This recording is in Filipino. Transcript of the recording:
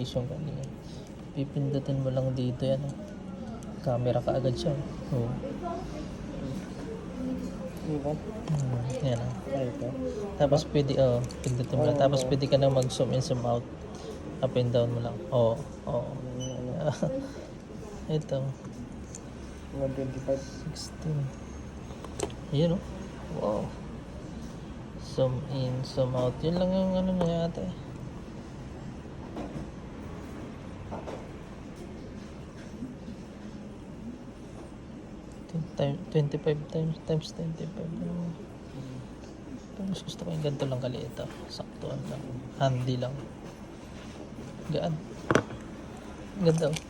Yung kanina. Pipindutin mo lang dito yan. Camera ka agad siya. Oh. Yan. Tapos pwede, pindutin mo lang. Tapos pwede ka na mag-zoom in, zoom out. Up and down mo lang. Ito. 125. 16. Yun, oh. Wow. Zoom in, zoom out. Yun lang yung ano niya yata eh. Time, 25 times 25. Pero mas gusto ko yung ganito lang kaliit. Saktuan lang. Handy lang. Gaan. Ganda, oh.